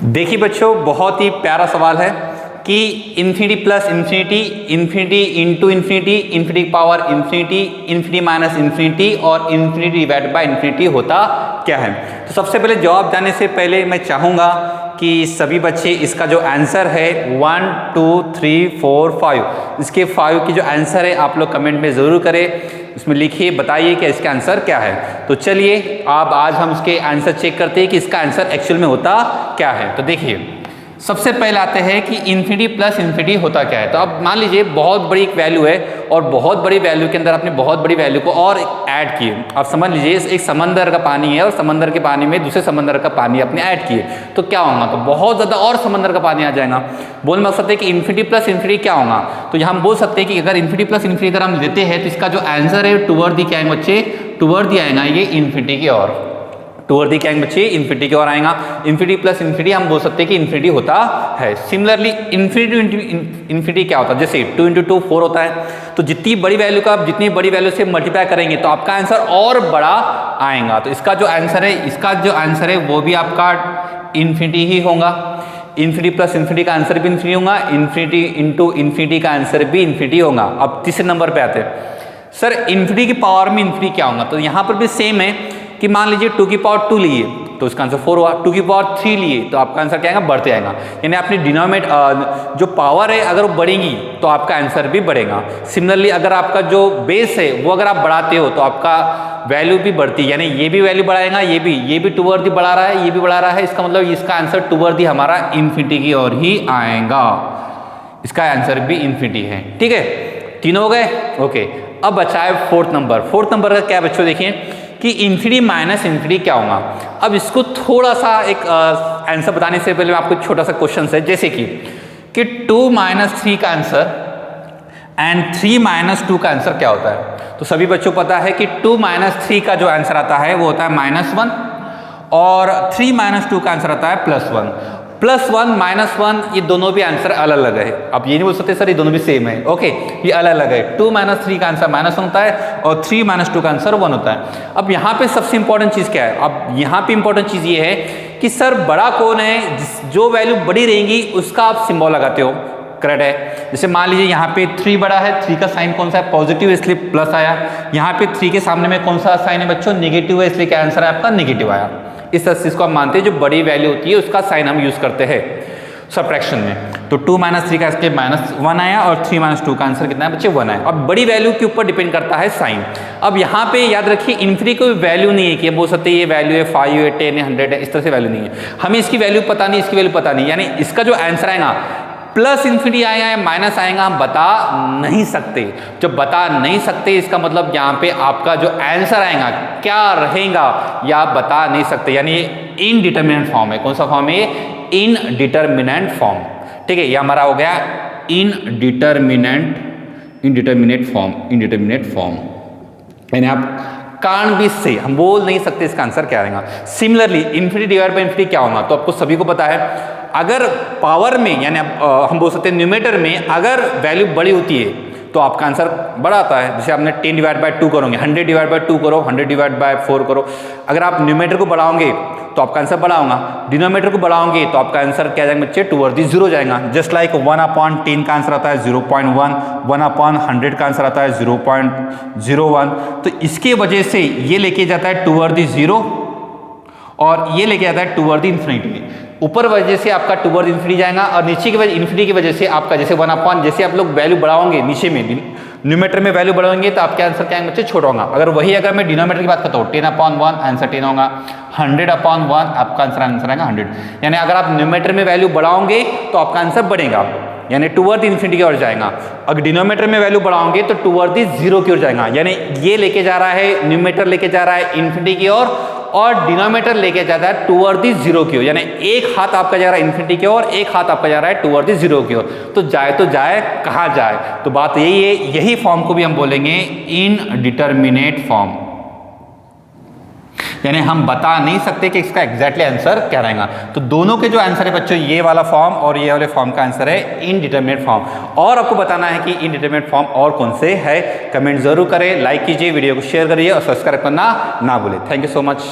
देखिए बच्चों, बहुत ही प्यारा सवाल है कि infinity plus infinity, infinity into infinity, infinity power infinity, infinity minus infinity और इन्फिनिटी डिवाइड बाय इन्फिनिटी होता क्या है। तो सबसे पहले जवाब जानने से पहले मैं चाहूँगा कि सभी बच्चे इसका जो आंसर है 1 2 3 4 5 इसके 5 की जो आंसर है आप लोग कमेंट में ज़रूर करें, इसमें लिखिए, बताइए कि इसका आंसर क्या है। तो चलिए अब आज हम इसके आंसर चेक करते हैं कि इसका आंसर एक्चुअल में होता क्या है। तो देखिए सबसे पहले आते हैं कि इन्फिनिटी प्लस इन्फिनिटी होता क्या है। तो अब मान लीजिए बहुत बड़ी एक वैल्यू है और बहुत बड़ी वैल्यू के अंदर आपने बहुत बड़ी वैल्यू को और ऐड किए। अब समझ लीजिए एक समंदर का पानी है और समंदर के पानी में दूसरे समंदर का पानी आपने ऐड किए, तो क्या होगा, तो बहुत ज़्यादा और समंदर का पानी आ जाएगा। बोल मकसद है कि इन्फिनिटी प्लस इन्फिनिटी क्या होगा, तो यहाँ हम बोल सकते हैं कि अगर इन्फिनिटी प्लस इन्फिनिटी अगर हम लेते हैं तो इसका जो आंसर है टूवर्ड दी क्या आएंगे बच्चे, टूवर्ड दी आएगा ये इन्फिनिटी की ओर, टूवर्ड दी क्या आएंगे बच्चे, इन्फिनिटी की ओर आएगा। इन्फिनिटी प्लस इन्फिनिटी हम बोल सकते हैं कि इन्फिनिटी होता है। सिमिलरली इन्फिनिटी इन्फिनिटी क्या होता है, जैसे 2 × 2 4 होता है, तो जितनी बड़ी वैल्यू का आप जितनी बड़ी वैल्यू से मल्टीप्लाई करेंगे तो आपका आंसर और बड़ा आएगा। तो इसका जो आंसर है वो भी आपका इन्फिनिटी ही होगा। इन्फिनिटी प्लस इन्फिनिटी का आंसर भी इन्फिनिटी होगा, इन्फिनिटी इंटू इन्फिनिटी का आंसर भी इन्फिनिटी होगा। अब तीसरे नंबर पे आते हैं, सर इन्फिनिटी की पावर में इन्फिनिटी क्या होगा। तो यहाँ पर भी सेम है कि मान लीजिए 2 की पावर 2 लिए तो इसका आंसर 4 हुआ, 2 की पावर 3 लिए तो आपका आंसर क्या आएगा, बढ़ते आएगा। यानी आपने डिनोमिनेटर जो पावर है अगर वो बढ़ेगी तो आपका आंसर भी बढ़ेगा। सिमिलरली अगर आपका जो बेस है वो अगर आप बढ़ाते हो तो आपका वैल्यू भी बढ़ती है, यानी ये भी वैल्यू बढ़ाएगा, ये भी टूवर्ड दी बढ़ा रहा है, ये भी बढ़ा रहा है, इसका मतलब इसका आंसर टूवर्ड दी हमारा इन्फिनिटी की ओर ही आएगा। इसका आंसर भी इन्फिनिटी है। ठीक है, तीनों हो गए, ओके। अब बचा है फोर्थ नंबर का क्या बच्चों, देखिए कि इन्फिनिटी माइनस इन्फिनिटी क्या होगा। अब इसको थोड़ा सा एक आंसर बताने से पहले आपको छोटा सा क्वेश्चन है, जैसे कि 2 - 3 का आंसर एंड 3 - 2 का आंसर क्या होता है। तो सभी बच्चों को पता है कि 2 - 3 का जो आंसर आता है वो होता है -1 और 3 - 2 का आंसर आता है +1। +1 -1 ये दोनों भी आंसर अलग अलग है। आप ये नहीं बोल सकते सर ये दोनों भी सेम है, ओके, ये अलग अलग है। 2 - 3 का आंसर -1 होता है और 3 - 2 का आंसर 1 होता है। अब यहाँ पे सबसे इंपॉर्टेंट चीज़ क्या है, अब यहाँ पे इंपॉर्टेंट चीज़ ये है कि सर बड़ा कौन है, जो वैल्यू बड़ी रहेगी उसका आप सिंबल लगाते हो, करेक्ट है। जैसे मान लीजिए यहाँ पे 3 बड़ा है, 3 का साइन कौन सा है, पॉजिटिव, इसलिए प्लस आया। यहाँ पे 3 के सामने में कौन सा साइन है बच्चों, नेगेटिव है, इसलिए क्या आंसर है आपका नेगेटिव आया। इस तरह से इसको हम मानते हैं, जो बड़ी वैल्यू होती है उसका साइन हम यूज करते हैं सबट्रैक्शन में। तो 2 - 3 का इसके -1 आया और 3 - 2 का आंसर कितना है बच्चे, 1 आया। अब बड़ी वैल्यू के ऊपर डिपेंड करता है साइन। अब यहाँ पे याद रखिए इन्फिनिटी कोई वैल्यू नहीं है कि बोल सकते हैं ये वैल्यू है 5 है 10 है 100 है, इस तरह से वैल्यू नहीं है। हमें इसकी वैल्यू पता नहीं, इसकी वैल्यू पता नहीं, यानी इसका जो आंसर आएगा प्लस इन्फिनिटी आएगा या माइनस आएगा हम बता नहीं सकते। जब बता नहीं सकते इसका मतलब यहाँ पे आपका जो आंसर आएगा क्या रहेगा या आप बता नहीं सकते, यानी इनडिटरमिनेंट फॉर्म है। कौन सा फॉर्म है, इनडिटरमिनेंट फॉर्म। ठीक है, ये हमारा हो गया इनडिटरमिनेट फॉर्म, यानी आप कारण भी से हम बोल नहीं सकते इसका आंसर क्या रहेगा। Similarly infinity divide by infinity क्या होगा, तो आपको सभी को पता है अगर पावर में यानी हम बोल सकते हैं न्यूमेटर में अगर वैल्यू बड़ी होती है तो आपका आंसर बड़ा आता है। जैसे आपने 10 डिवाइड बाय 2 करोगे, 100 डिवाइड बाय 2 करो, 100 डिवाइड बाय 4 करो, अगर आप न्यूमेटर को बढ़ाओगे तो आपका आंसर बड़ा होगा, डिनोमिनेटर को बढ़ाओगे तो आपका आंसर क्या जाएगा बच्चे, टूवर्ड दी 0 जाएगा। जस्ट लाइक 1/10 का आंसर आता है 0.1, 1/100 का आंसर आता है 0.01। तो इसके वजह से ये लेके जाता है टूवर्ड दी 0 और ये लेके जाता है टूवर्ड दी इन्फिनिटी। ऊपर वजह से आपका टूवर्ड इन्फिनिटी जाएगा और नीचे की वजह इन्फिनिटी की वजह से आपका जैसे 1/, जैसे आप लोग वैल्यू बढ़ाओगे नीचे में न्यूमेटर में वैल्यू बढ़ाएंगे तो आपके आंसर क्या बच्चे, छोटा होगा। अगर मैं डिनोमिनेटर की बात करता हूँ 10/1 आंसर 10 होगा, 100/1 आपका आंसर आएगा 100। यानी अगर आप न्यूमेटर में वैल्यू बढ़ाओगे तो आपका आंसर बढ़ेगा, यानी टूवर्ड इन्फिनिटी की ओर जाएगा। अगर डिनोमिनेटर में वैल्यू बढ़ाओगे तो टूवर्ड दी 0 की ओर जाएगा, यानी ये लेके जा रहा है न्यूमेटर लेके जा रहा है इन्फिनिटी की ओर और डिनोमिनेटर लेके जाता है टूवर्ड दी 0 की ओर, यानी एक हाथ आपका जा रहा है इन्फिनिटी की ओर, एक हाथ आपका जा रहा है टूवर्ड दी 0 की ओर। तो जाए कहाँ जाए, तो बात यही है, यही फॉर्म को भी हम बोलेंगे इनडिटरमिनेट फॉर्म, यानी हम बता नहीं सकते कि इसका एग्जैक्टली आंसर क्या रहेगा। तो दोनों के जो आंसर है बच्चों, ये वाला फॉर्म और ये वाले फॉर्म का आंसर है इनडिटरमिनेट फॉर्म। और आपको बताना है कि इनडिटरमिनेट फॉर्म और कौन से है, कमेंट जरूर करें, लाइक कीजिए, वीडियो को शेयर करिए और सब्सक्राइब करना ना भूलें। Thank you so much.